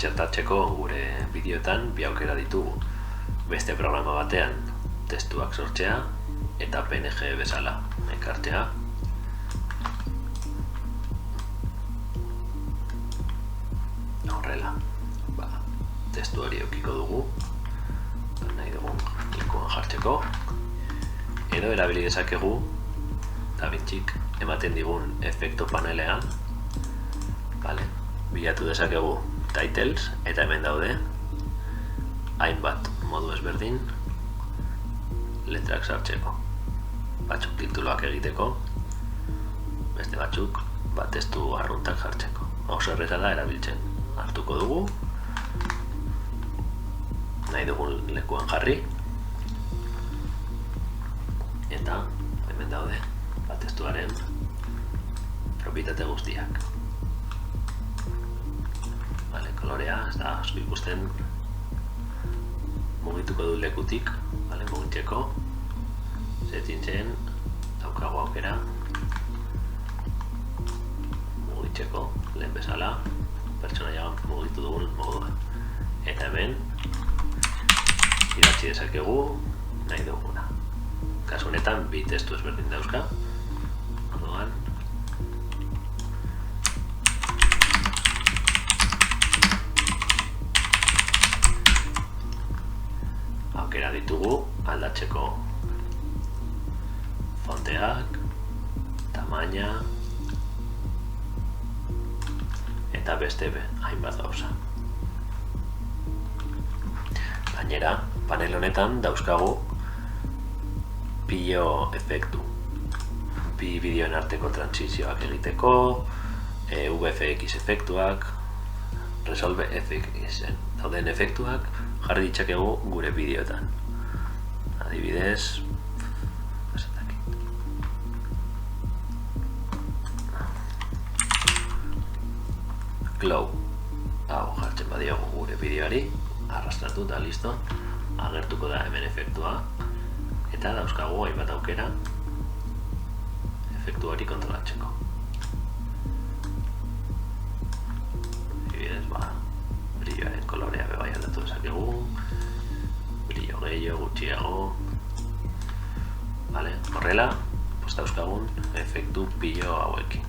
txertatzeko gure bideoetan bi aukera ditugu. Beste programa batean testuak sortzea eta PNG bezala ekartzea. Horrela, testu hori eukiko dugu, nahi dugun lekuan jartzeko, edo erabili dezakegu DaVincik ematen digun efektu panelean, bilatu dezakegu titles, eta hemen daude hainbat modu ezberdin letrak sartzeko. Batzuk tituluak egiteko, beste batzuk testu arruntak jartzeko. Oso erreza da erabiltzen. Hartuko dugu, nahi dugun lekuan jarri, eta hemen daude testuaren propietate guztiak. Kolorea, ez da asko ikusten, mugituko du lekutik, mugitzeko, settingsen daukagu aukera, mugitzeko, lehen bezala, pertsonaia mugitu dugun moduan. Eta hemen, idatzi dezakegu nahi duguna. Kasu honetan, bi testu ezberdin dauzka, orduan, aukera ditugu aldatzeko fonteak, tamaina eta beste hainbat gauza. Gainera, panel honetan dauzkagu pilo efektu. Bi bideoen arteko transizioak egiteko, VFX efektuak, Resolve FX dauden efektuak jarri ditzakegu gure bideoetan. Adibidez, glow hau jartzen badiogu gure bideoari, arrastratu eta listo, agertuko da hemen efektua, eta dauzkagu hainbat aukera efektu hori kontrolatzeko. Adibidez, brilloaren kolorea bebai aldatu dezakegu, brillo gehiago, gutxiago, horrela, dauzkagun efektu pilo hauekin.